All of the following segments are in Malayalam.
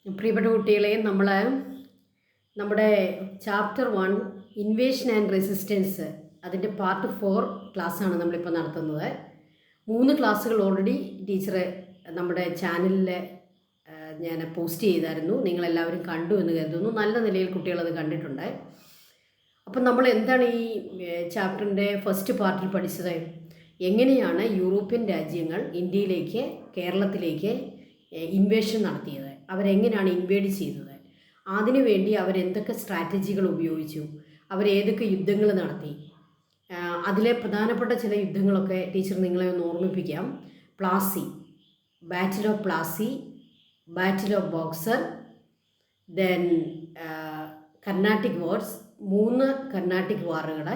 പ്രിയപ്പെട്ട കുട്ടികളെ നമ്മുടെ ചാപ്റ്റർ 1 ഇൻവേഷൻ ആൻഡ് റെസിസ്റ്റൻസ് അതിൻ്റെ പാർട്ട് 4 ക്ലാസ്സാണ് നമ്മളിപ്പോൾ നടത്തുന്നത്. 3 ക്ലാസ്സുകൾ ഓൾറെഡി ടീച്ചർ നമ്മുടെ ചാനലിൽ ഞാൻ പോസ്റ്റ് ചെയ്തായിരുന്നു. നിങ്ങളെല്ലാവരും കണ്ടു എന്ന് കരുതുന്നു. നല്ല നിലയിൽ കുട്ടികളത് കണ്ടിട്ടുണ്ട്. അപ്പം നമ്മൾ എന്താണ് ഈ ചാപ്റ്ററിൻ്റെ ഫസ്റ്റ് പാർട്ടിൽ പഠിച്ചത്? എങ്ങനെയാണ് യൂറോപ്യൻ രാജ്യങ്ങൾ ഇന്ത്യയിലേക്ക്, കേരളത്തിലേക്ക് ഇൻവേഷൻ നടത്തിയത്, അവരെങ്ങനെയാണ് ഇൻവേഡ് ചെയ്തത്, അതിനുവേണ്ടി അവരെന്തൊക്കെ സ്ട്രാറ്റജികൾ ഉപയോഗിച്ചു, അവരേതൊക്കെ യുദ്ധങ്ങൾ നടത്തി, അതിലെ പ്രധാനപ്പെട്ട ചില യുദ്ധങ്ങളൊക്കെ ടീച്ചർ നിങ്ങളെ ഒന്ന് ഓർമ്മിപ്പിക്കാം. Plassey, battle of Plassey, battle of Buxar, then Carnatic wars, 3 Carnatic വാറുകൾ,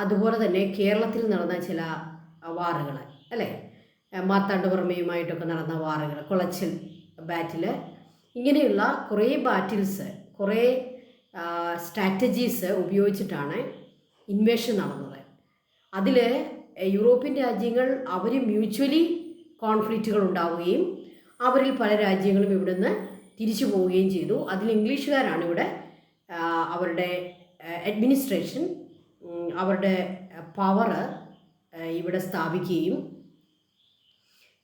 അതുപോലെ തന്നെ കേരളത്തിൽ നടന്ന ചില വാറുകൾ അല്ലേ, മാർത്താണ്ഡവർമ്മയുമായിട്ടൊക്കെ നടന്ന വാറുകൾ, കുളച്ചൽ ബാറ്റിൽ, ഇങ്ങനെയുള്ള കുറേ ബാറ്റിൽസ്, കുറേ സ്ട്രാറ്റജീസ് ഉപയോഗിച്ചിട്ടാണ് ഇൻവേഷൻ നടന്നത്. അതിൽ യൂറോപ്യൻ രാജ്യങ്ങൾ അവർ മ്യൂച്വലി കോൺഫ്ലിക്റ്റുകൾ ഉണ്ടാവുകയും അവരിൽ പല രാജ്യങ്ങളും ഇവിടുന്ന് തിരിച്ചു പോവുകയും ചെയ്തു. അതിൽ ഇംഗ്ലീഷുകാരാണ് ഇവിടെ അവരുടെ അഡ്മിനിസ്ട്രേഷൻ, അവരുടെ പവർ ഇവിടെ സ്ഥാപിക്കുകയും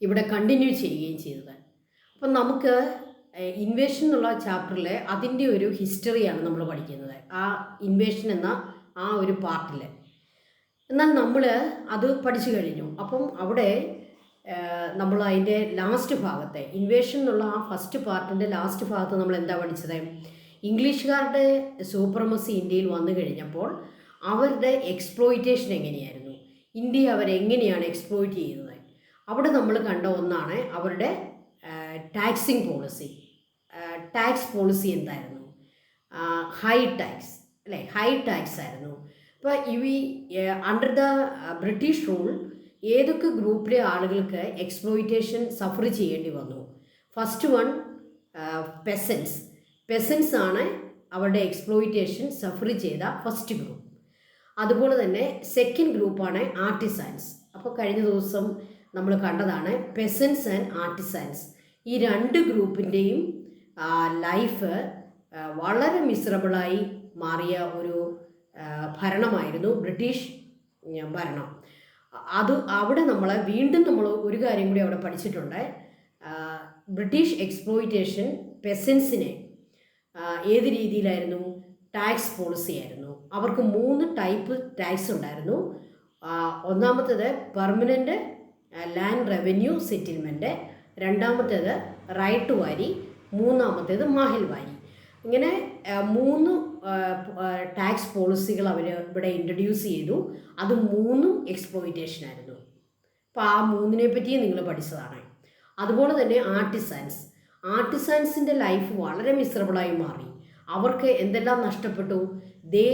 ഇവിടെ കണ്ടിന്യൂ ചെയ്യുകയും ചെയ്തത്. അപ്പം നമുക്ക് ഇൻവേഷൻ എന്നുള്ള ചാപ്റ്ററിൽ അതിൻ്റെ ഒരു ഹിസ്റ്ററിയാണ് നമ്മൾ പഠിക്കുന്നത്, ആ ഇൻവേഷൻ എന്ന ആ ഒരു പാർട്ടിൽ. എന്നാൽ നമ്മൾ അത് പഠിച്ചു കഴിഞ്ഞു. അപ്പം അവിടെ നമ്മൾ അതിൻ്റെ ലാസ്റ്റ് ഭാഗത്തെ ഇൻവേഷൻ എന്നുള്ള ആ ഫസ്റ്റ് പാർട്ടിൻ്റെ ലാസ്റ്റ് ഭാഗത്ത് നമ്മൾ എന്താ പഠിച്ചത്? ഇംഗ്ലീഷുകാരുടെ സൂപ്രമസി ഇന്ത്യയിൽ വന്നു കഴിഞ്ഞപ്പോൾ അവരുടെ എക്സ്പ്ലോയിറ്റേഷൻ എങ്ങനെയായിരുന്നു, ഇന്ത്യയെ അവരെങ്ങനെയാണ് എക്സ്പ്ലോയിറ്റ് ചെയ്യുന്നത്. അവിടെ നമ്മൾ കണ്ട ഒന്നാണ് അവരുടെ ടാക്സിങ് പോളിസി. ടാക്സ് പോളിസി എന്തായിരുന്നു? ഹൈ ടാക്സ് അല്ലേ, ഹൈ ടാക്സ് ആയിരുന്നു. അപ്പോൾ അണ്ടർ ദ ബ്രിട്ടീഷ് റൂൾ ഏതൊക്കെ ഗ്രൂപ്പിലെ ആളുകൾക്ക് എക്സ്പ്ലോയിറ്റേഷൻ സഫർ ചെയ്യേണ്ടി വന്നു? ഫസ്റ്റ് വൺ പെസൻസ് ആണ് അവരുടെ എക്സ്പ്ലോയിറ്റേഷൻ സഫർ ചെയ്ത ഫസ്റ്റ് ഗ്രൂപ്പ്. അതുപോലെ തന്നെ സെക്കൻഡ് ഗ്രൂപ്പാണ് ആർട്ടിസാൻസ്. അപ്പോൾ കഴിഞ്ഞ ദിവസം നമ്മൾ കണ്ടതാണ് പെസൻസ് ആൻഡ് ആർട്ടിസാൻസ്. ഈ 2 ഗ്രൂപ്പിൻ്റെയും ലൈഫ് വളരെ മിസറബിളായി മാറിയ ഒരു ഭരണമായിരുന്നു ബ്രിട്ടീഷ് ഭരണം. അവിടെ വീണ്ടും നമ്മൾ ഒരു കാര്യം കൂടി അവിടെ പഠിച്ചിട്ടുണ്ട്. ബ്രിട്ടീഷ് എക്സ്പ്ലോയിറ്റേഷൻ പെസൻസിനെ ഏത് രീതിയിലായിരുന്നു? ടാക്സ് പോളിസി ആയിരുന്നു. അവർക്ക് 3 ടൈപ്പ് ടാക്സ് ഉണ്ടായിരുന്നു. ഒന്നാമത്തേത് പെർമനൻ്റ് ലാൻഡ് റവന്യൂ സെറ്റിൽമെൻറ്റ്, രണ്ടാമത്തേത് റൈറ്റ് വാരി, മൂന്നാമത്തേത് മാഹിൽ വാരി. ഇങ്ങനെ 3 ടാക്സ് പോളിസികൾ അവർ ഇവിടെ ഇൻട്രൊഡ്യൂസ് ചെയ്തു. അത് 3ഉം എക്സ്പ്ലോയിറ്റേഷൻ ആയിരുന്നു. അപ്പോൾ ആ 3നെ പറ്റിയും നിങ്ങൾ പഠിച്ചതാണ്. അതുപോലെ തന്നെ ആർട്ടിസാൻസിൻ്റെ ലൈഫ് വളരെ മിസറബിളായി മാറി. അവർക്ക് എന്തെല്ലാം നഷ്ടപ്പെട്ടു? They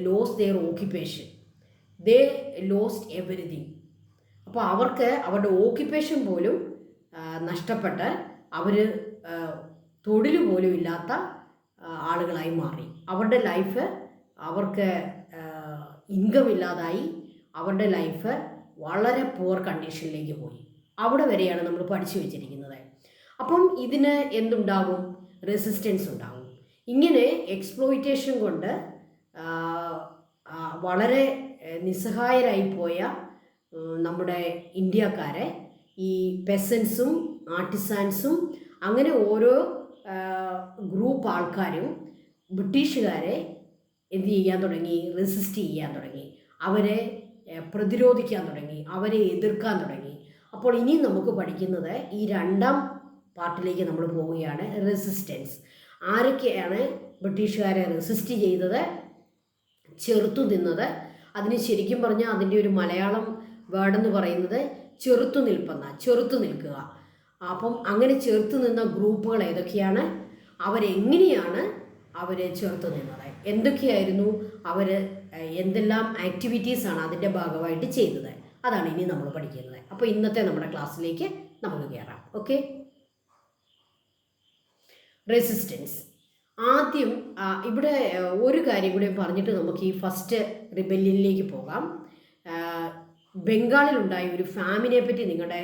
lost their occupation, they lost everything. അപ്പോൾ അവർക്ക് അവരുടെ ഓക്യുപ്പേഷൻ പോലും നഷ്ടപ്പെട്ട് അവർ തൊഴിൽ പോലും ഇല്ലാത്ത ആളുകളായി മാറി. അവരുടെ ലൈഫ്, അവർക്ക് ഇൻകം ഇല്ലാതായി, അവരുടെ ലൈഫ് വളരെ പുവർ കണ്ടീഷനിലേക്ക് പോയി. അവിടെ വരെയാണ് നമ്മൾ പഠിച്ചു വെച്ചിരിക്കുന്നത്. അപ്പം ഇതിന് എന്തുണ്ടാകും? റെസിസ്റ്റൻസ് ഉണ്ടാകും. ഇങ്ങനെ എക്സ്പ്ലോയിറ്റേഷൻ കൊണ്ട് വളരെ നിസ്സഹായരായിപ്പോയ നമ്മുടെ ഇന്ത്യക്കാരെ ഈ പെസൻസും ആർട്ടിസാൻസും അങ്ങനെ ഓരോ ഗ്രൂപ്പ് ആൾക്കാരും ബ്രിട്ടീഷുകാരെ എന്ത് ചെയ്യാൻ തുടങ്ങി? റെസിസ്റ്റ് ചെയ്യാൻ തുടങ്ങി, അവരെ പ്രതിരോധിക്കാൻ തുടങ്ങി, അവരെ എതിർക്കാൻ തുടങ്ങി. അപ്പോൾ ഇനി നമുക്ക് പഠിക്കുന്നത് ഈ 2ാം പാർട്ടിലേക്ക് നമ്മൾ പോവുകയാണ്, റെസിസ്റ്റൻസ്. ആരൊക്കെയാണ് ബ്രിട്ടീഷുകാരെ റെസിസ്റ്റ് ചെയ്തത്, ചെറുത്തു നിന്നത്? അതിന് ശരിക്കും പറഞ്ഞാൽ അതിൻ്റെ ഒരു മലയാളം വേർഡെന്ന് പറയുന്നത് ചെറുത്തു നിൽക്കുക. അപ്പം അങ്ങനെ ചെറുത്തു നിന്ന ഗ്രൂപ്പുകൾ ഏതൊക്കെയാണ്? അവരെങ്ങനെയാണ് അവർ ചെറുത്തു നിന്നത്? എന്തൊക്കെയായിരുന്നു അവർ, എന്തെല്ലാം ആക്ടിവിറ്റീസാണ് അതിൻ്റെ ഭാഗമായിട്ട് ചെയ്തത്? അതാണ് ഇനി നമ്മൾ പഠിക്കുന്നത്. അപ്പോൾ ഇന്നത്തെ നമ്മുടെ ക്ലാസ്സിലേക്ക് നമുക്ക് കയറാം. Okay, resistance. ആദ്യം ഇവിടെ ഒരു കാര്യം കൂടി പറഞ്ഞിട്ട് നമുക്ക് ഈ ഫസ്റ്റ് റിബല്യനിലേക്ക് പോകാം. ബംഗാളിലുണ്ടായ ഒരു ഫാമിനെ പറ്റി നമ്മുടെ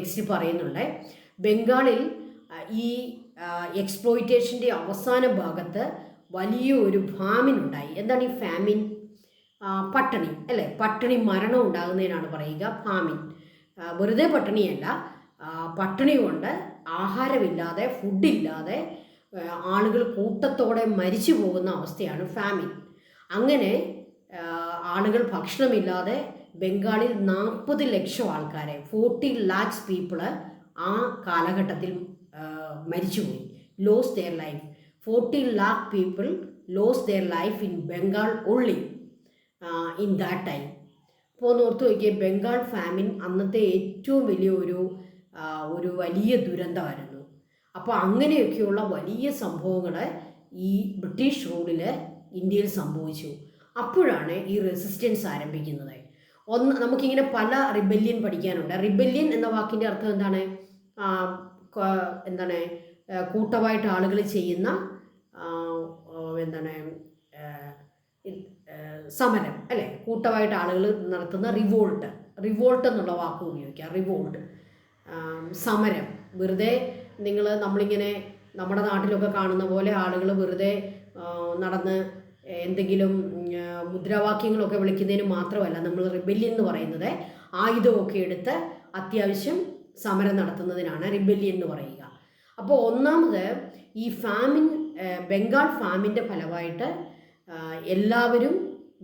ടെക്സ്റ്റിൽ പറയുന്നുണ്ട്. ബംഗാളിൽ ഈ എക്സ്പ്ലോയിറ്റേഷൻ്റെ അവസാന ഭാഗത്ത് വലിയൊരു ഫാമിനുണ്ടായി. എന്താണ് ഈ ഫാമിൻ? പട്ടിണി അല്ലേ? പട്ടിണി മരണം ഉണ്ടാകുന്നതിനാണ് പറയുക ഫാമിൻ. വെറുതെ പട്ടിണിയല്ല, പട്ടിണി കൊണ്ട് ആഹാരമില്ലാതെ, ഫുഡില്ലാതെ ആളുകൾ കൂട്ടത്തോടെ മരിച്ചു പോകുന്ന അവസ്ഥയാണ് ഫാമിൻ. അങ്ങനെ ആളുകൾ ഭക്ഷണമില്ലാതെ ബംഗാളിൽ 40 ലക്ഷം ആൾക്കാരെ, 40 lakhs പീപ്പിള് ആ കാലഘട്ടത്തിൽ മരിച്ചുപോയി. Loss their life. 40 lakh people loss their life in Bengal only in that time. അപ്പോൾ ഒന്ന് ഓർത്ത് നോക്കിയേ, ബംഗാൾ ഫാമിൻ അന്നത്തെ ഏറ്റവും വലിയ ഒരു വലിയ ദുരന്തമായിരുന്നു. അപ്പോൾ അങ്ങനെയൊക്കെയുള്ള വലിയ സംഭവങ്ങൾ ഈ ബ്രിട്ടീഷ് റൂളിൽ ഇന്ത്യയിൽ സംഭവിച്ചു. അപ്പോഴാണ് ഈ റെസിസ്റ്റൻസ് ആരംഭിക്കുന്നത്. നമുക്കിങ്ങനെ പല റിബല്യൻ പഠിക്കാനുണ്ട്. റിബല്യൻ എന്ന വാക്കിൻ്റെ അർത്ഥം എന്താണ്? എന്താണ്? കൂട്ടമായിട്ട് ആളുകൾ ചെയ്യുന്ന എന്താണ് സമരം അല്ലേ? കൂട്ടമായിട്ട് ആളുകൾ നടത്തുന്ന റിവോൾട്ട് എന്നുള്ള വാക്ക് ഉപയോഗിക്കാം. റിവോൾട്ട്, സമരം. വെറുതെ നമ്മളിങ്ങനെ നമ്മുടെ നാട്ടിലൊക്കെ കാണുന്ന പോലെ ആളുകൾ വെറുതെ നടന്ന് എന്തെങ്കിലും മുദ്രാവാക്യങ്ങളൊക്കെ വിളിക്കുന്നതിന് മാത്രമല്ല നമ്മൾ റിബല്യൻ എന്ന് പറയുന്നത്. ആയുധമൊക്കെ എടുത്ത് അത്യാവശ്യം സമരം നടത്തുന്നതിനാണ് റിബല്യൻ എന്ന് പറയുക. അപ്പോൾ ഒന്നാമത് ഈ ബംഗാൾ ഫാമിൻ്റെ ഫലമായിട്ട് എല്ലാവരും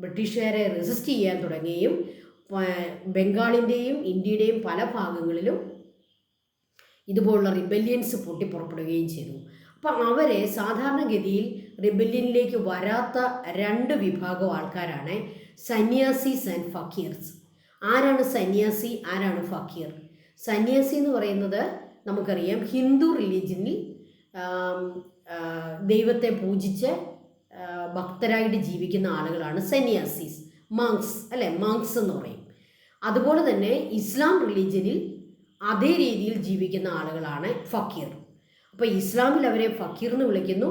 ബ്രിട്ടീഷുകാരെ റെസിസ്റ്റ് ചെയ്യാൻ തുടങ്ങുകയും ബംഗാളിൻ്റെയും ഇന്ത്യയുടെയും പല ഭാഗങ്ങളിലും ഇതുപോലുള്ള റിബല്യൻസ് പൊട്ടിപ്പുറപ്പെടുകയും ചെയ്തു. അപ്പം അവരെ സാധാരണഗതിയിൽ റിബല്യനിലേക്ക് വരാത്ത 2 വിഭാഗം ആൾക്കാരാണ് സന്യാസീസ് ആൻഡ് ഫക്കീർസ്. ആരാണ് സന്യാസി, ആരാണ് ഫക്കീർ? സന്യാസി എന്ന് പറയുന്നത് നമുക്കറിയാം, ഹിന്ദു റിലീജിയനിൽ ദൈവത്തെ പൂജിച്ച് ഭക്തരായിട്ട് ജീവിക്കുന്ന ആളുകളാണ് സന്യാസീസ്. മങ്സ് അല്ലേ? മങ്സ് എന്ന് പറയും. അതുപോലെ തന്നെ ഇസ്ലാം റിലീജിയനിൽ അതേ രീതിയിൽ ജീവിക്കുന്ന ആളുകളാണ് ഫക്കീർ. അപ്പോൾ ഇസ്ലാമിൽ അവരെ ഫക്കീർ എന്ന് വിളിക്കുന്നു,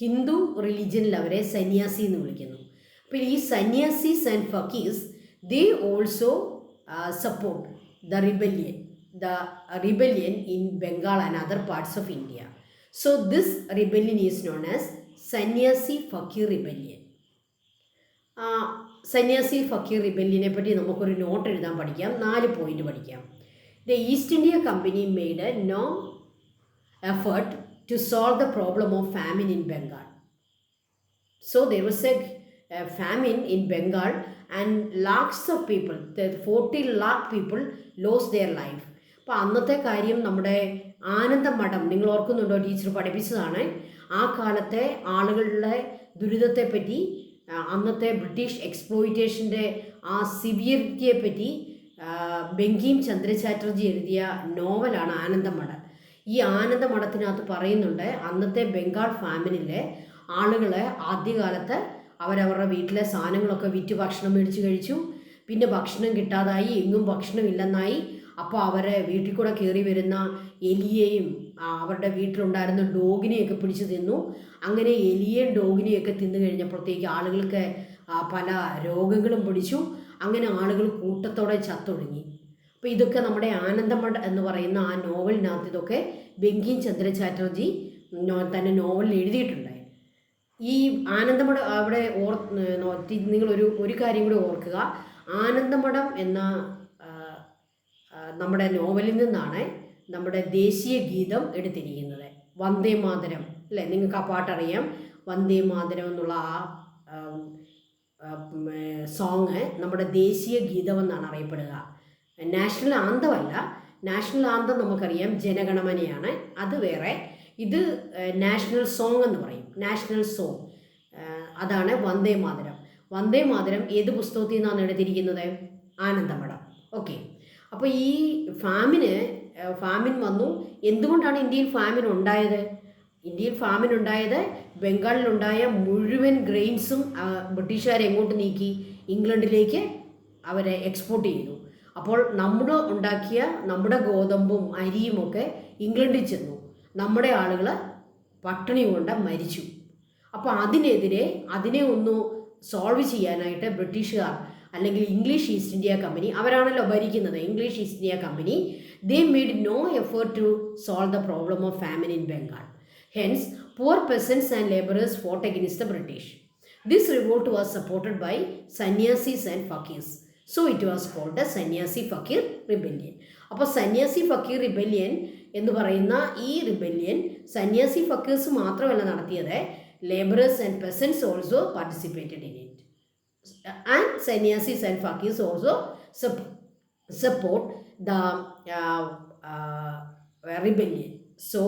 ഹിന്ദു റിലീജിയനിൽ അവരെ സന്യാസി എന്ന് വിളിക്കുന്നു. അപ്പോൾ ഈ sanyasis and fakirs they also support the rebellion in Bengal and other parts of India. So this rebellion is known as സന്യാസി ഫക്കീർ റിബല്യൻ. സന്യാസി ഫക്കീർ റിബല്യനെ പറ്റി നമുക്കൊരു നോട്ട് എഴുതാൻ പഠിക്കാം. 4 പോയിന്റ് പഠിക്കാം. The East India Company made no effort to solve the problem of famine in Bengal. So there was a famine in Bengal and lakhs of people, 40 lakh people lost their life. അപ്പോൾ അന്നത്തെ കാര്യം നമ്മുടെ ആനന്ദമഠം, നിങ്ങൾ ഓർക്കുന്നുണ്ടോ? ടീച്ചർ പഠിപ്പിച്ചതാണ്. ആ കാലത്തെ ആളുകളുടെ ദുരിതത്തെപ്പറ്റി, അന്നത്തെ ബ്രിട്ടീഷ് എക്സ്പ്ലോയിറ്റേഷൻ്റെ ആ സിവിയറിറ്റിയെ പറ്റി ബങ്കിം ചന്ദ്ര ചാറ്റർജി എഴുതിയ നോവലാണ് ആനന്ദമഠം. ഈ ആനന്ദമഠത്തിനകത്ത് പറയുന്നുണ്ട് അന്നത്തെ ബംഗാൾ ഫാമിനിലെ ആളുകൾ ആദ്യകാലത്ത് അവരവരുടെ വീട്ടിലെ സാധനങ്ങളൊക്കെ വിറ്റ് ഭക്ഷണം മേടിച്ച് കഴിച്ചു. പിന്നെ ഭക്ഷണം കിട്ടാതായി, എങ്ങും ഭക്ഷണമില്ലെന്നായി. അപ്പോൾ അവരെ വീട്ടിൽ കൂടെ കയറി വരുന്ന എലിയെയും അവരുടെ വീട്ടിലുണ്ടായിരുന്ന ഡോഗിനെയൊക്കെ പിടിച്ച് തിന്നു. അങ്ങനെ എലിയെയും ഡോഗിനെയൊക്കെ തിന്നു കഴിഞ്ഞപ്പോഴത്തേക്ക് ആളുകൾക്ക് പല രോഗങ്ങളും പിടിച്ചു. അങ്ങനെ ആളുകൾ കൂട്ടത്തോടെ ചത്തൊടുങ്ങി. അപ്പോൾ ഇതൊക്കെ നമ്മുടെ ആനന്ദമഠ എന്ന് പറയുന്ന ആ നോവലിനകത്ത് ഇതൊക്കെ ബങ്കിം ചന്ദ്ര ചാറ്റർജി തന്നെ നോവലിൽ എഴുതിയിട്ടുണ്ട്. ഈ ആനന്ദമഠം അവിടെ നിങ്ങൾ ഒരു കാര്യം കൂടി ഓർക്കുക. ആനന്ദമഠം എന്ന നമ്മുടെ നോവലിൽ നിന്നാണ് നമ്മുടെ ദേശീയ ഗീതം എടുത്തിരിക്കുന്നത്. വന്ദേ മാതരം അല്ലേ? നിങ്ങൾക്ക് ആ പാട്ടറിയാം. വന്ദേ മാതരം എന്നുള്ള ആ സോങ് നമ്മുടെ ദേശീയ ഗീതമെന്നാണ് അറിയപ്പെടുക. നാഷണൽ ആന്തമല്ല. നാഷണൽ ആന്തം നമുക്കറിയാം ജനഗണമനയാണ്, അത് വേറെ. ഇത് നാഷണൽ സോങ് എന്ന് പറയും. നാഷണൽ സോങ് അതാണ് വന്ദേ മാതരം. വന്ദേ മാതരം ഏത് പുസ്തകത്തിൽ നിന്നാണ് എടുത്തിരിക്കുന്നത്? ആനന്ദമഠം. ഓക്കെ. അപ്പോൾ ഈ ഫാമിൻ വന്നു. എന്തുകൊണ്ടാണ് ഇന്ത്യയിൽ ഫാമിൻ ഉണ്ടായത്? ഇന്ത്യയിൽ ഫാമിൻ ഉണ്ടായത് ബംഗാളിലുണ്ടായ മുഴുവൻ ഗ്രെയിൻസും ബ്രിട്ടീഷുകാർ എങ്ങോട്ട് നീക്കി? ഇംഗ്ലണ്ടിലേക്ക് അവരെ എക്സ്പോർട്ട് ചെയ്തു. അപ്പോൾ നമ്മുടെ ഗോതമ്പും അരിയുമൊക്കെ ഇംഗ്ലണ്ടിൽ ചെന്നു. നമ്മുടെ ആളുകൾ പട്ടിണി കൊണ്ട് മരിച്ചു. അപ്പോൾ അതിനെ ഒന്ന് സോൾവ് ചെയ്യാനായിട്ട് ബ്രിട്ടീഷുകാർ അല്ലെങ്കിൽ ഇംഗ്ലീഷ് ഈസ്റ്റ് ഇന്ത്യ കമ്പനി, അവരാണല്ലോ ഭരിക്കുന്നത് English east India company. They made no effort to solve the problem of famine in Bengal. Hence, poor peasants and laborers fought against the British. This revolt was supported by sannyasis and fakirs. So it was called the Sannyasi Fakir Rebellion. അപ്പോൾ സന്യാസി ഫക്കീർ റിബല്യൻ എന്ന് പറയുന്ന ഈ റിബല്യൻ സന്യാസി ഫക്കീർസ് മാത്രമല്ല നടത്തിയത്, labourers and peasants also participated in it. And sanyasis and fakirs also support the rebellion. So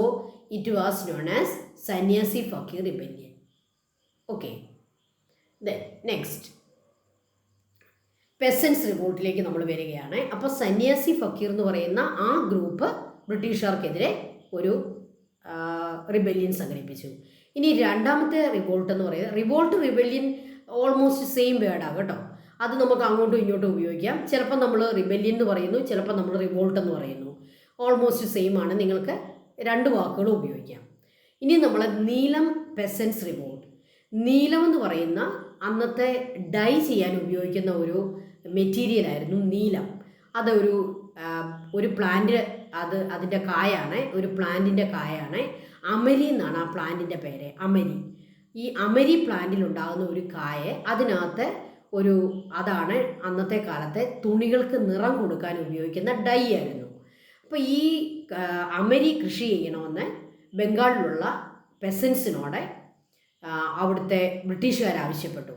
it was known as Sannyasi Fakir Rebellion. Okay. Then next, peasants റിവോൾട്ടിലേക്ക് നമ്മൾ വരികയാണ്. അപ്പോൾ സന്യാസി ഫക്കീർ എന്ന് പറയുന്ന ആ ഗ്രൂപ്പ് ബ്രിട്ടീഷുകാർക്കെതിരെ ഒരു റിബല്യൻ സംഘടിപ്പിച്ചു. ഇനി രണ്ടാമത്തെ റിവോൾട്ട് എന്ന് പറയുന്നത്, റിവോൾട്ട് റിബല്യൻ ഓൾമോസ്റ്റ് സെയിം വേർഡാണ് കേട്ടോ. അത് നമുക്ക് അങ്ങോട്ടും ഇങ്ങോട്ടും ഉപയോഗിക്കാം. ചിലപ്പോൾ നമ്മൾ റിബല്യൻ എന്ന് പറയുന്നു, ചിലപ്പോൾ നമ്മൾ റിവോൾട്ട് എന്ന് പറയുന്നു. ഓൾമോസ്റ്റ് സെയിം ആണ്, നിങ്ങൾക്ക് രണ്ട് വാക്കുകളും ഉപയോഗിക്കാം. ഇനി നമ്മൾ നീലം പെസൻസ് റിവോൾട്ട്. നീലം എന്ന് പറയുന്ന അന്നത്തെ ഡൈ ചെയ്യാൻ ഉപയോഗിക്കുന്ന ഒരു മെറ്റീരിയലായിരുന്നു നീലം. അതൊരു പ്ലാന്റ്, അതിൻ്റെ കായാണ്, ഒരു പ്ലാന്റിൻ്റെ കായാണ്. അമരി എന്നാണ് ആ പ്ലാന്റിൻ്റെ പേര്, അമരി. ഈ അമരി പ്ലാന്റിലുണ്ടാകുന്ന ഒരു കായ, അതിനകത്ത് അതാണ് അന്നത്തെ കാലത്തെ തുണികൾക്ക് നിറം കൊടുക്കാൻ ഉപയോഗിക്കുന്ന ഡൈ ആയിരുന്നു. അപ്പോൾ ഈ അമരി കൃഷി ചെയ്യണമെന്ന് ബംഗാളിലുള്ള പെസൻസിനോട് അവിടുത്തെ ബ്രിട്ടീഷുകാർ ആവശ്യപ്പെട്ടു.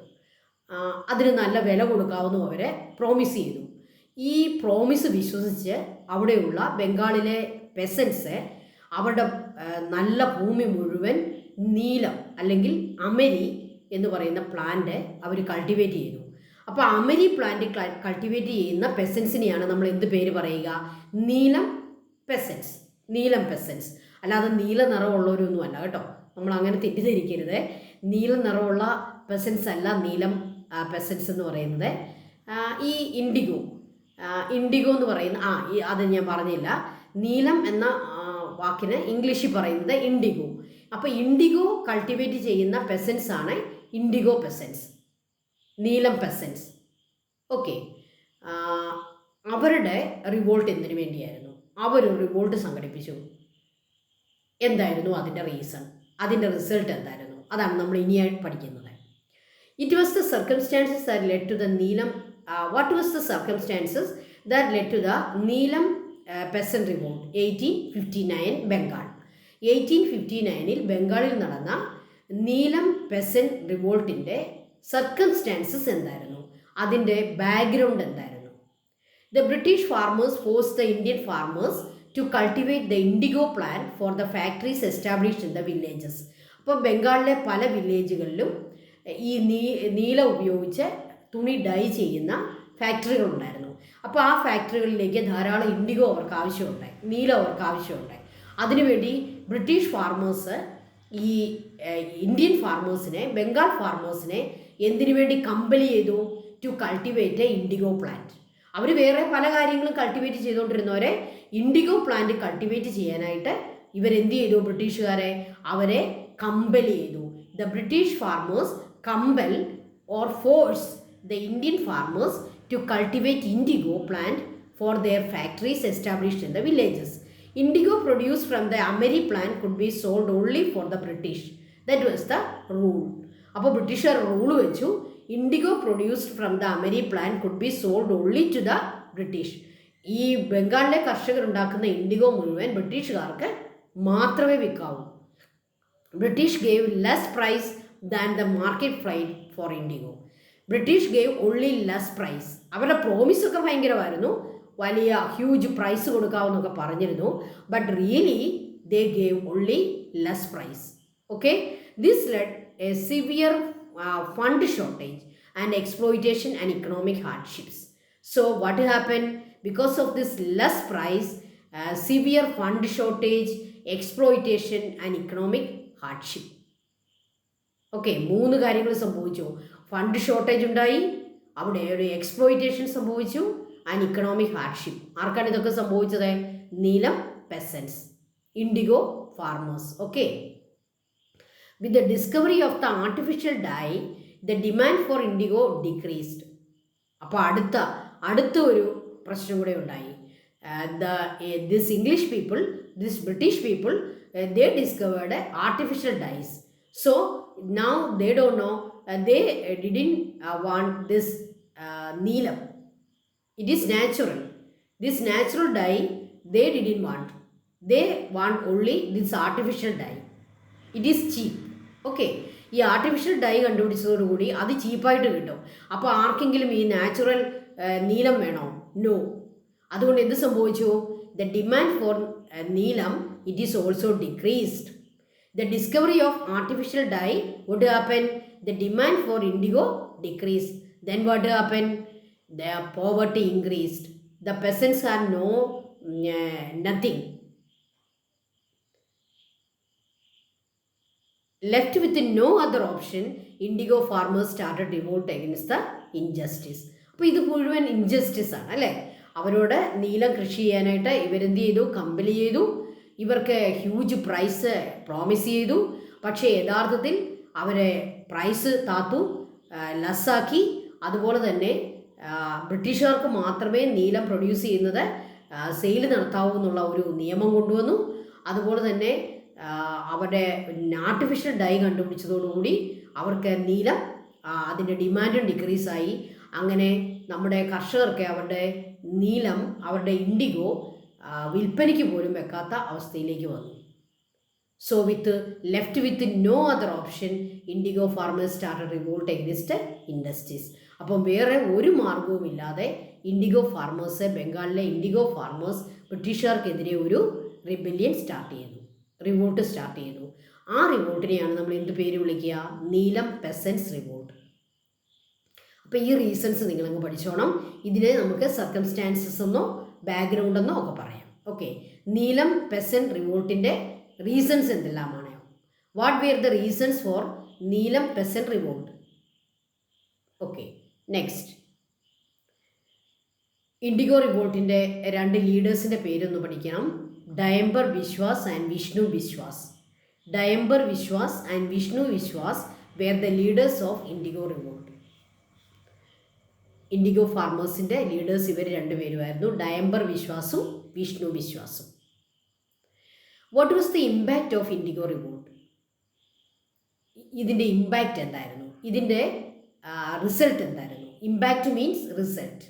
അതിന് നല്ല വില കൊടുക്കാമെന്നും അവരെ പ്രോമിസ് ചെയ്തു. ഈ പ്രോമിസ് വിശ്വസിച്ച് അവിടെയുള്ള ബംഗാളിലെ പെസൻസ് അവരുടെ നല്ല ഭൂമി മുഴുവൻ നീലം അല്ലെങ്കിൽ അമരി എന്ന് പറയുന്ന പ്ലാന്റ് അവർ കൾട്ടിവേറ്റ് ചെയ്തു. അപ്പോൾ അമരി പ്ലാന്റ് കൾട്ടിവേറ്റ് ചെയ്യുന്ന പെസൻസിനെയാണ് നമ്മൾ എന്ത് പേര് പറയുക? നീലം പെസൻസ്. നീലം പെസൻസ്, അല്ലാതെ നീല നിറമുള്ളവരൊന്നും അല്ല കേട്ടോ. നമ്മൾ അങ്ങനെ തെറ്റിദ്ധരിക്കരുത്. നീല നിറമുള്ള പെസൻസ് അല്ല നീലം പെസൻസ് എന്ന് പറയുന്നത്. ഈ ഇൻഡിഗോ എന്ന് പറയുന്ന അത് ഞാൻ പറഞ്ഞില്ല. നീലം എന്ന വാക്കിന് ഇംഗ്ലീഷിൽ പറയുന്നത് ഇൻഡിഗോ. അപ്പോൾ ഇൻഡിഗോ കൾട്ടിവേറ്റ് ചെയ്യുന്ന പെസൻസ് ആണ് ഇൻഡിഗോ പെസൻസ്, നീലം പെസൻസ്. ഓക്കെ. അവരുടെ റിവോൾട്ട് എന്തിനു വേണ്ടിയായിരുന്നു? അവരൊരു റിവോൾട്ട് സംഘടിപ്പിച്ചു. എന്തായിരുന്നു അതിൻ്റെ റീസൺ? അതിൻ്റെ റിസൾട്ട് എന്തായിരുന്നു? അതാണ് നമ്മൾ ഇനിയായി പഠിക്കുന്നത്. It was the circumstances that led to the neelam what was the circumstances that led to the neelam peasant revolt 1859 Bengal. 1859 ബംഗാളിൽ നടന്ന നീലം പെസൻറ്റ് റിവോൾട്ടിൻ്റെ സർക്കംസ്റ്റാൻസസ് എന്തായിരുന്നു? അതിൻ്റെ ബാക്ക്ഗ്രൗണ്ട് എന്തായിരുന്നു? The British farmers forced the Indian farmers to cultivate the indigo plant for the factories established in the villages. അപ്പോൾ ബംഗാളിലെ പല വില്ലേജുകളിലും ഈ നീല ഉപയോഗിച്ച് തുണി ഡൈ ചെയ്യുന്ന ഫാക്ടറികളുണ്ടായിരുന്നു. അപ്പോൾ ആ ഫാക്ടറികളിലേക്ക് ധാരാളം ഇൻഡിഗോ അവർക്ക് ആവശ്യമുണ്ട്, നീലം അവർക്ക് ആവശ്യമുണ്ട്. അതിനുവേണ്ടി ബ്രിട്ടീഷ് ഫാർമേഴ്സ് ഈ ഇന്ത്യൻ ഫാർമേഴ്സിനെ, ബംഗാൾ ഫാർമേഴ്സിനെ എന്തിനു വേണ്ടി കമ്പൽ ചെയ്തു? To cultivate a indigo plant. അവർ വേറെ പല കാര്യങ്ങളും കൾട്ടിവേറ്റ് ചെയ്തുകൊണ്ടിരുന്നവരെ ഇൻഡിഗോ പ്ലാന്റ് കൾട്ടിവേറ്റ് ചെയ്യാനായിട്ട് ഇവരെന്ത് ചെയ്തു? ബ്രിട്ടീഷുകാരെ അവരെ കമ്പൽ ചെയ്തു. The British farmers compel or force the Indian farmers to cultivate indigo plant for their factories established in the villages. Indigo produce from the amari plant could be sold only for the British. That was the rule. അപ്പോൾ ബ്രിട്ടീഷുകാർ റൂൾ വെച്ചു, indigo produced from the amari plant could be sold only to the British. ഈ ബംഗാളിലെ കർഷകർ ഉണ്ടാക്കുന്ന ഇൻഡിഗോ മുഴുവൻ ബ്രിട്ടീഷുകാർക്ക് മാത്രമേ വിൽക്കാവൂ. British gave less price than the market price for indigo. British gave only less price. അവരുടെ പ്രോമിസൊക്കെ ഭയങ്കരമായിരുന്നു, വലിയ ഹ്യൂജ് പ്രൈസ് കൊടുക്കാമെന്നൊക്കെ പറഞ്ഞിരുന്നു. But really they gave only less price. Okay. This led a severe fund shortage and exploitation and economic hardships. So what happened? Because of this less price, severe fund shortage, exploitation and economic hardship. Okay, മൂന്ന് കാര്യങ്ങൾ സംഭവിച്ചു. ഫണ്ട് ഷോർട്ടേജ് ഉണ്ടായി, അവിടെ ഒരു എക്സ്പ്ലോയിറ്റേഷൻ സംഭവിച്ചു, ആൻഡ് ഇക്കണോമിക് ഹാർഡ്ഷിപ്പ്. ആർക്കാണ് ഇതൊക്കെ സംഭവിച്ചത്? Neelam peasants, indigo farmers. Okay. With the discovery of the artificial dye, the demand for indigo decreased. അപ്പോൾ അടുത്ത ഒരു പ്രശ്നം കൂടെ ഉണ്ടായി. This English people, this British people, they discovered artificial dyes. So now they don't know, they didn't want this neelam. It is natural. This natural dye they didn't want. They want only this artificial dye. It is cheap. Okay, ഈ ആർട്ടിഫിഷ്യൽ ഡൈ കണ്ടുപിടിച്ചതോടുകൂടി അത് ചീപ്പായിട്ട് കിട്ടും. അപ്പോൾ ആർക്കെങ്കിലും ഈ നാച്ചുറൽ നീലം വേണോ? നോ. അതുകൊണ്ട് എന്ത് സംഭവിച്ചു? The demand for Neelam, it is also decreased. The discovery of artificial dye would happen, the demand for indigo decreased. Then what happened? The poverty increased. The peasants had nothing. Left with no other option, indigo farmers started revolt against the injustice. അപ്പോൾ ഇത് മുഴുവൻ ഇൻജസ്റ്റിസ് ആണ് അല്ലേ? അവരോട് നീലം കൃഷി ചെയ്യാനായിട്ട് ഇവരെന്ത് ചെയ്തു? കമ്പൽ ചെയ്തു. ഇവർക്ക് ഹ്യൂജ് പ്രൈസ് പ്രോമിസ് ചെയ്തു. പക്ഷേ യഥാർത്ഥത്തിൽ അവരെ പ്രൈസ് താത്തു, ലെസ്സാക്കി. അതുപോലെ തന്നെ ബ്രിട്ടീഷുകാർക്ക് മാത്രമേ നീലം പ്രൊഡ്യൂസ് ചെയ്യുന്നത് സെയിൽ നടത്താവൂ എന്നുള്ള ഒരു നിയമം കൊണ്ടുവന്നു. അതുപോലെ തന്നെ അവരുടെ ആർട്ടിഫിഷ്യൽ ഡൈ കണ്ടുപിടിച്ചതോടുകൂടി അവർക്ക് നീലം അതിൻ്റെ ഡിമാൻഡും ഡിക്രീസായി. അങ്ങനെ നമ്മുടെ കർഷകർക്ക് അവരുടെ നീലം, അവരുടെ ഇൻഡിഗോ വിൽപ്പനയ്ക്ക് പോലും വെക്കാത്ത അവസ്ഥയിലേക്ക് വന്നു. So left with no other option, indigo farmers started revolt against industries. അപ്പം വേറെ ഒരു മാർഗവുമില്ലാതെ ഇൻഡിഗോ ഫാർമേഴ്സ്, ബംഗാളിലെ ഇൻഡിഗോ ഫാർമേഴ്സ് ബ്രിട്ടീഷുകാർക്കെതിരെ ഒരു റിബല്യൻ സ്റ്റാർട്ട് ചെയ്തു, റിവോൾട്ട് സ്റ്റാർട്ട് ചെയ്തു. ആ റിവോൾട്ടിനെയാണ് നമ്മൾ എന്ത് പേര് വിളിക്കുക? Neelam peasants revolt. അപ്പോൾ ഈ റീസൺസ് നിങ്ങളങ്ങ് പഠിച്ചോണം. ഇതിനെ നമുക്ക് സർക്കംസ്റ്റാൻസസ് എന്നോ ബാക്ക്ഗ്രൗണ്ട് എന്നോ ഒക്കെ പറയാം. ഓക്കെ, നീലം പെസൻറ്റ് റിവോൾട്ടിൻ്റെ റീസൺസ് എന്തെല്ലാമാണ്? What were the reasons for neelam peasant revolt? Okay, next indigo റിവോൾട്ടിൻ്റെ 2 ലീഡേഴ്സിൻ്റെ പേരൊന്ന് പഠിക്കണം. Digambar Biswas and Vishnu Biswas. Digambar Biswas and Vishnu Biswas were the leaders of indigo revolt. ഇൻഡിഗോ ഫാർമേഴ്സിൻ്റെ ലീഡേഴ്സ് ഇവർ 2 പേരുമായിരുന്നു, ഡയംബർ വിശ്വാസും വിഷ്ണു വിശ്വാസും. What was the impact of indigo revolt? ഇതിൻ്റെ ഇമ്പാക്റ്റ് എന്തായിരുന്നു? ഇതിൻ്റെ റിസൾട്ട് എന്തായിരുന്നു? Impact means result.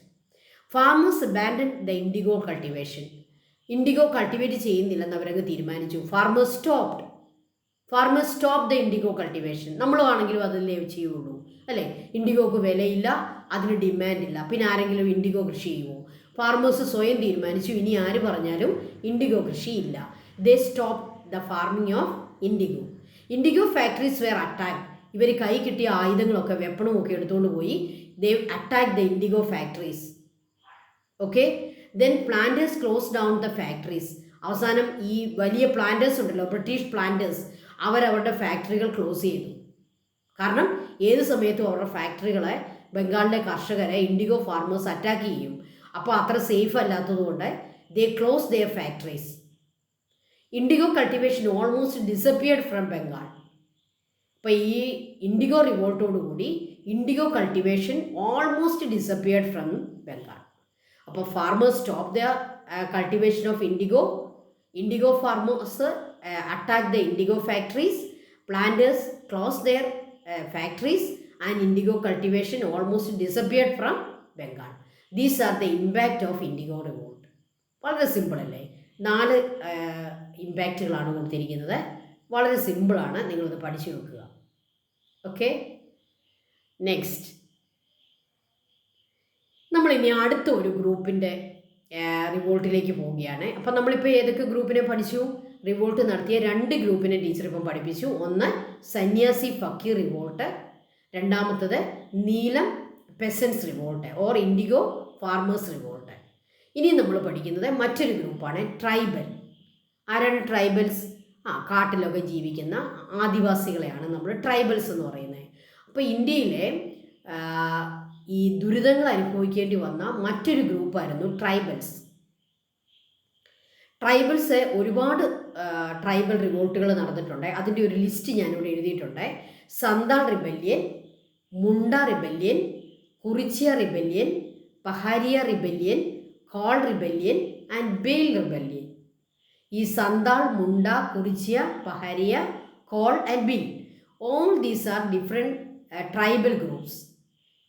Farmers abandon the IndiGo cultivation. IndiGo cultivate ചെയ്യുന്നില്ലെന്ന് അവരങ്ങ് തീരുമാനിച്ചു. Farmers stop the IndiGo cultivation. നമ്മളും ആണെങ്കിലും അതല്ലേ ചെയ്യുള്ളൂ അല്ലേ? ഇൻഡിഗോക്ക് വിലയില്ല, അതിന് ഡിമാൻഡില്ല, പിന്നെ ആരെങ്കിലും ഇൻഡിഗോ കൃഷി ചെയ്യുമോ? ഫാർമേഴ്സ് സ്വയം തീരുമാനിച്ചു, ഇനി ആര് പറഞ്ഞാലും ഇൻഡിഗോ കൃഷിയില്ല. They stop the farming of indigo. Indigo factories were attack. ഇവർ കൈ കിട്ടിയ ആയുധങ്ങളൊക്കെ, വെപ്പണും ഒക്കെ എടുത്തുകൊണ്ട് പോയി they attack the indigo factories. Okay, then planters close down the factories. അവസാനം ഈ വലിയ പ്ലാന്റേഴ്സ് ഉണ്ടല്ലോ, ബ്രിട്ടീഷ് പ്ലാന്റേഴ്സ്, അവരവരുടെ ഫാക്ടറികൾ ക്ലോസ് ചെയ്തു. കാരണം ഏത് സമയത്തും അവരുടെ ഫാക്ടറികളെ, ബംഗാളിലെ കർഷകരെ ഇൻഡിഗോ ഫാർമേഴ്സ് അറ്റാക്ക് ചെയ്യും. അപ്പോൾ അത്ര സേഫ് അല്ലാത്തതുകൊണ്ട് they close their factories. Indigo cultivation almost disappeared from Bengal. അപ്പോൾ ഈ ഇൻഡിഗോ റിവോൾട്ടോടുകൂടി indigo cultivation almost disappeared from Bengal. അപ്പോൾ farmers stop the cultivation of indigo farmers attack the indigo factories, planters close their factories, and indigo cultivation almost disappeared from Bengal. These are the impact of indigo revolt. വളരെ സിമ്പിൾ അല്ലേ? 4 ഇമ്പാക്റ്റുകളാണ് കൊടുത്തിരിക്കുന്നത്. വളരെ സിമ്പിളാണ്, നിങ്ങളത് പഠിച്ചു വെക്കുക. ഓക്കെ, നെക്സ്റ്റ് നമ്മളിനി അടുത്ത ഒരു ഗ്രൂപ്പിൻ്റെ റിവോൾട്ടിലേക്ക് പോവുകയാണ്. അപ്പം നമ്മളിപ്പോൾ ഏതൊക്കെ ഗ്രൂപ്പിനെ പഠിച്ചു? റിവോൾട്ട് നടത്തിയ 2 ഗ്രൂപ്പിനെ ടീച്ചർ ഇപ്പം പഠിപ്പിച്ചു. ഒന്ന് സന്യാസി ഫക്കീർ റിവോൾട്ട്, രണ്ടാമത്തത് neelam peasants revolt or indigo farmers revolt. ഇനി നമ്മൾ പഠിക്കുന്നത് മറ്റൊരു ഗ്രൂപ്പാണ് ട്രൈബൽ. ആരാണ് ട്രൈബൽസ്? കാട്ടിലൊക്കെ ജീവിക്കുന്ന ആദിവാസികളെയാണ് നമ്മൾ ട്രൈബൽസ് എന്ന് പറയുന്നത്. അപ്പോൾ ഇന്ത്യയിലെ ഈ ദുരിതങ്ങൾ അനുഭവിക്കേണ്ടി വന്ന മറ്റൊരു ഗ്രൂപ്പായിരുന്നു ട്രൈബൽസ്. ട്രൈബൽസ് ഒരുപാട് ട്രൈബൽ റിവോൾട്ടുകൾ നടന്നിട്ടുണ്ട്. അതിൻ്റെ ഒരു ലിസ്റ്റ് ഞാനിവിടെ എഴുതിയിട്ടുണ്ട്. Santhal rebellion, Munda rebellion, Kurichiya rebellion, Paharia rebellion, Kol rebellion and Bhil rebellion. ഈ Santhal, Munda, Kurichiya, Paharia, Kol and Bhil, all these are different tribal groups.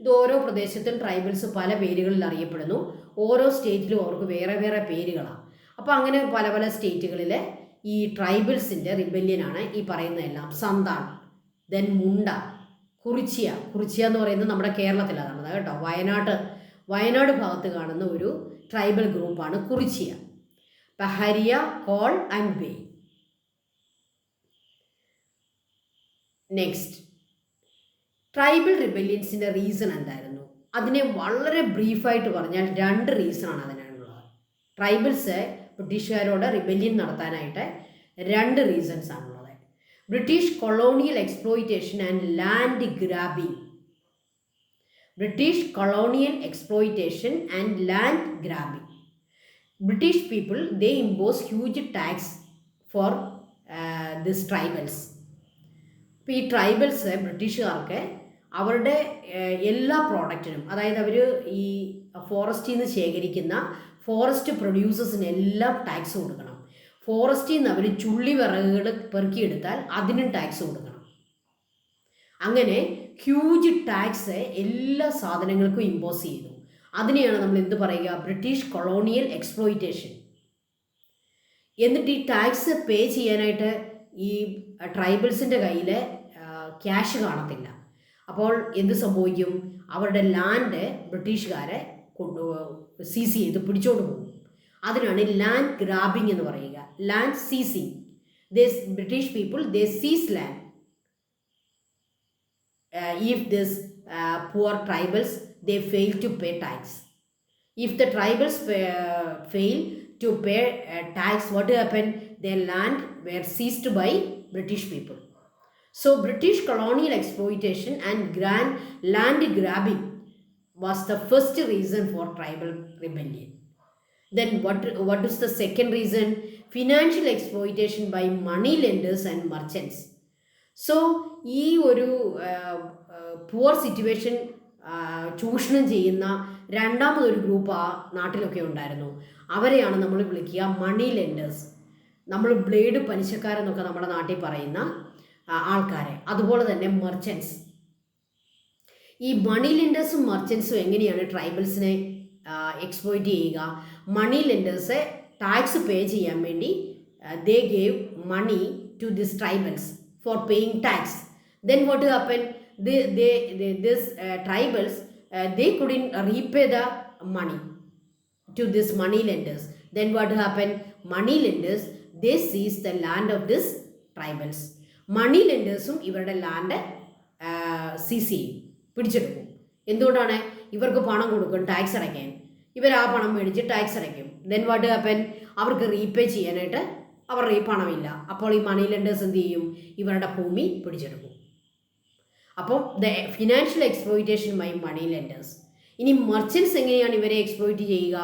ഇത് ഓരോ പ്രദേശത്തും ട്രൈബൽസ് പല പേരുകളിൽ അറിയപ്പെടുന്നു. ഓരോ സ്റ്റേറ്റിലും അവർക്ക് വേറെ വേറെ പേരുകളാണ്. അപ്പോൾ അങ്ങനെ പല പല സ്റ്റേറ്റുകളിലെ ഈ ട്രൈബൽസിൻ്റെ റിബല്യനാണ് ഈ പറയുന്നതെല്ലാം. സന്താൾ, ദെൻ മുണ്ട, കുറിച്യ എന്ന് പറയുന്നത് നമ്മുടെ കേരളത്തിലാണ് കേട്ടോ. വയനാട് ഭാഗത്ത് കാണുന്ന ഒരു ട്രൈബൽ ഗ്രൂപ്പാണ് Kurichiya. Paharia, Kol and Bhil. Next, tribal റിബല്യൻസിൻ്റെ റീസൺ എന്തായിരുന്നു? അതിനെ വളരെ ബ്രീഫായിട്ട് പറഞ്ഞാൽ 2 റീസണാണ് അതിനുള്ളത്. ട്രൈബൽസ് ബ്രിട്ടീഷുകാരോട് റിബല്യൻ നടത്താനായിട്ട് 2 റീസൺസ് ആണുള്ളത്. British colonial exploitation and land grabbing. British colonial exploitation and land grabbing. British people, they impose huge tax for this tribals. ഇപ്പോൾ ഈ ട്രൈബൽസ് ബ്രിട്ടീഷുകാർക്ക് അവരുടെ എല്ലാ പ്രോഡക്റ്റിനും, അതായത് അവർ ഈ ഫോറസ്റ്റിൽ നിന്ന് ശേഖരിക്കുന്ന ഫോറസ്റ്റ് പ്രൊഡ്യൂസേഴ്സിനെല്ലാം ടാക്സ് കൊടുക്കണം. ഫോറസ്റ്റിൽ നിന്ന് അവർ ചുള്ളി വിറകുകൾ പെറുക്കിയെടുത്താൽ അതിനും ടാക്സ് കൊടുക്കണം. അങ്ങനെ ഹ്യൂജ് ടാക്സ് എല്ലാ സാധനങ്ങൾക്കും ഇമ്പോസ് ചെയ്തു. അതിനെയാണ് നമ്മൾ എന്ത് പറയുക? British colonial exploitation. എന്നിട്ട് ഈ ടാക്സ് പേ ചെയ്യാനായിട്ട് ഈ ട്രൈബൽസിൻ്റെ കയ്യിൽ ക്യാഷ് കാണത്തില്ല. അപ്പോൾ എന്ത് സംഭവിക്കും? അവരുടെ ലാൻഡ് ബ്രിട്ടീഷുകാരെ സീസ് ചെയ്ത് പിടിച്ചോണ്ട് പോകും. അതിനാണ് ലാൻഡ് ഗ്രാബിംഗ് എന്ന് പറയുക. Land ceasing. ബ്രിട്ടീഷ് പീപ്പിൾ ദേ സീസ് land if this poor tribals they fail to pay tax. If the tribals fail to pay tax, what happened? Their land were seized by British people. So British colonial exploitation and land grabbing was the first reason for tribal rebellion. Then what is the second reason? Financial exploitation by money lenders and merchants. So ഈ ഒരു പുവർ സിറ്റുവേഷൻ ചൂഷണം ചെയ്യുന്ന രണ്ടാമതൊരു ഗ്രൂപ്പ് ആ നാട്ടിലൊക്കെ ഉണ്ടായിരുന്നു. അവരെയാണ് നമ്മൾ വിളിക്കുക മണി ലെൻഡേഴ്സ്. നമ്മൾ ബ്ലേഡ് പലിശക്കാരെന്നൊക്കെ നമ്മുടെ നാട്ടിൽ പറയുന്ന ആൾക്കാരെ. അതുപോലെ തന്നെ മെർച്ചൻസ്. ഈ മണി ലെൻഡേഴ്സും മെർച്ചൻസും എങ്ങനെയാണ് ട്രൈബൽസിനെ എക്സ്പ്ലോയിറ്റ് ചെയ്യുക? മണി ലെൻഡേഴ്സ് ടാക്സ് പേ ചെയ്യാൻ വേണ്ടി they gave money to this tribals for paying tax. Then what happened? This tribals they couldn't repay the money to this money lenders. Then what happened? Money lenders they seized the land of this tribals. Money lendersum ഇവരുടെ ലാൻഡ് സീസ് ചെയ്യും, പിടിച്ചെടുക്കും. എന്തുകൊണ്ടാണ്? ഇവർക്ക് പണം കൊടുക്കും ടാക്സ് അടയ്ക്കാൻ. ഇവർ ആ പണം മേടിച്ച് ടാക്സ് അടയ്ക്കും. Then what happen? അവർക്ക് റീപേ ചെയ്യാനായിട്ട് അവരുടെ ഈ പണമില്ല. അപ്പോൾ ഈ മണി ലെൻഡേഴ്സ് എന്ത് ചെയ്യും? ഇവരുടെ ഭൂമി പിടിച്ചെടുക്കും. അപ്പോൾ the financial exploitation by money lenders. ഇനി മെർച്ചൻസ് എങ്ങനെയാണ് ഇവരെ എക്സ്പ്ലോയിറ്റ് ചെയ്യുക?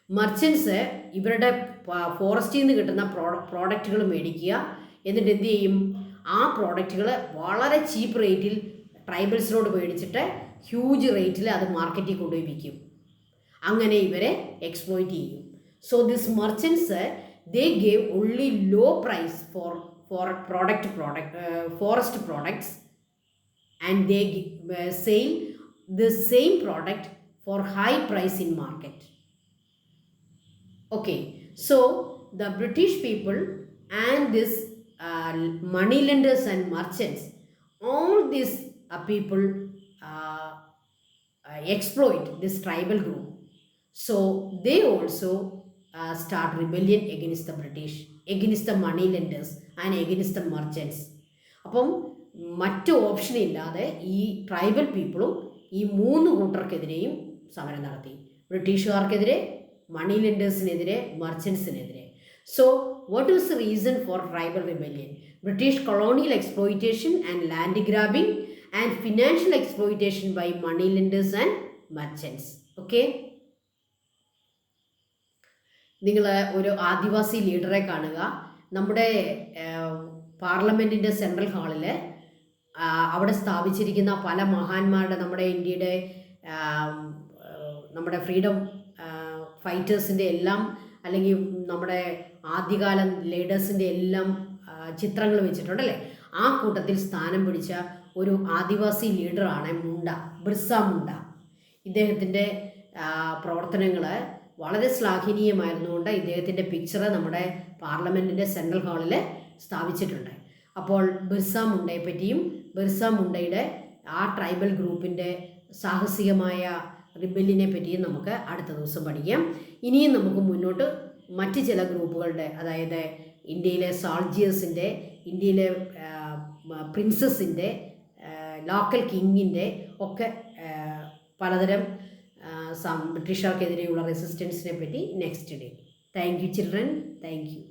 മെർച്ചൻസ് ഇവരുടെ ഫോറസ്റ്റിൽ നിന്ന് കിട്ടുന്ന പ്രോഡക്റ്റുകൾ മേടിക്കുക. എന്നിട്ട് എന്ത് ചെയ്യും? ആ പ്രോഡക്റ്റുകൾ വളരെ ചീപ്പ് റേറ്റിൽ ട്രൈബൽസിനോട് മേടിച്ചിട്ട് ഹ്യൂജ് റേറ്റിൽ അത് മാർക്കറ്റിൽ കൊണ്ടുപോയി വിൽക്കും. അങ്ങനെ ഇവരെ എക്സ്പ്ലോയിറ്റ് ചെയ്യും. So this merchants they gave only low price for forest products, and they sell the same product for high price in market. Okay, so the British people and this money lenders and merchants, all these people exploit this tribal group. So they also start rebellion against the British, against the money lenders and against the merchants. അപ്പം മറ്റു ഓപ്ഷൻ ഇല്ലാതെ ഈ ട്രൈബൽ പീപ്പിളും ഈ 3 കൂട്ടർക്കെതിരെയും സമരം നടത്തി. ബ്രിട്ടീഷുകാർക്കെതിരെ, മണി ലെൻഡേഴ്സിനെതിരെ, മെർച്ചൻസിനെതിരെ. So what is the reason for tribal rebellion? British colonial exploitation and land grabbing and financial exploitation by money lenders and merchants. Okay, നിങ്ങൾ ഒരു ആദിവാസി ലീഡറെ കാണുക. നമ്മുടെ പാർലമെൻറ്റിൻ്റെ സെൻട്രൽ ഹാളിൽ അവിടെ സ്ഥാപിച്ചിരിക്കുന്ന പല മഹാന്മാരുടെ, നമ്മുടെ ഇന്ത്യയുടെ നമ്മുടെ ഫ്രീഡം ഫൈറ്റേഴ്സിൻ്റെ എല്ലാം അല്ലെങ്കിൽ നമ്മുടെ ആദ്യകാല ലീഡേഴ്സിൻ്റെ എല്ലാം ചിത്രങ്ങൾ വെച്ചിട്ടുണ്ടല്ലേ. ആ കൂട്ടത്തിൽ സ്ഥാനം പിടിച്ച ഒരു ആദിവാസി ലീഡറാണ് മുണ്ട, ബിർസ മുണ്ട. ഇദ്ദേഹത്തിൻ്റെ പ്രവർത്തനങ്ങൾ വളരെ ശ്ലാഘനീയമായിരുന്നുകൊണ്ട് ഇദ്ദേഹത്തിൻ്റെ പിക്ചർ നമ്മുടെ പാർലമെൻറ്റിൻ്റെ സെൻട്രൽ ഹാളിൽ സ്ഥാപിച്ചിട്ടുണ്ട്. അപ്പോൾ ബിർസ മുണ്ടയെ പറ്റിയും ബിർസ മുണ്ടയുടെ ആ ട്രൈബൽ ഗ്രൂപ്പിൻ്റെ സാഹസികമായ റിബല്ലിനെ പറ്റിയും നമുക്ക് അടുത്ത ദിവസം പഠിക്കാം. ഇനിയും നമുക്ക് മുന്നോട്ട് മറ്റ് ചില ഗ്രൂപ്പുകളുടെ, അതായത് ഇന്ത്യയിലെ സോൾജിയേഴ്സിൻ്റെ, ഇന്ത്യയിലെ പ്രിൻസസിൻ്റെ, ലോക്കൽ കിങ്ങിൻ്റെ ഒക്കെ പലതരം ബ്രിട്ടീഷുകാർക്കെതിരെയുള്ള റെസിസ്റ്റൻസിനെ പറ്റി next day. Thank you children, thank you.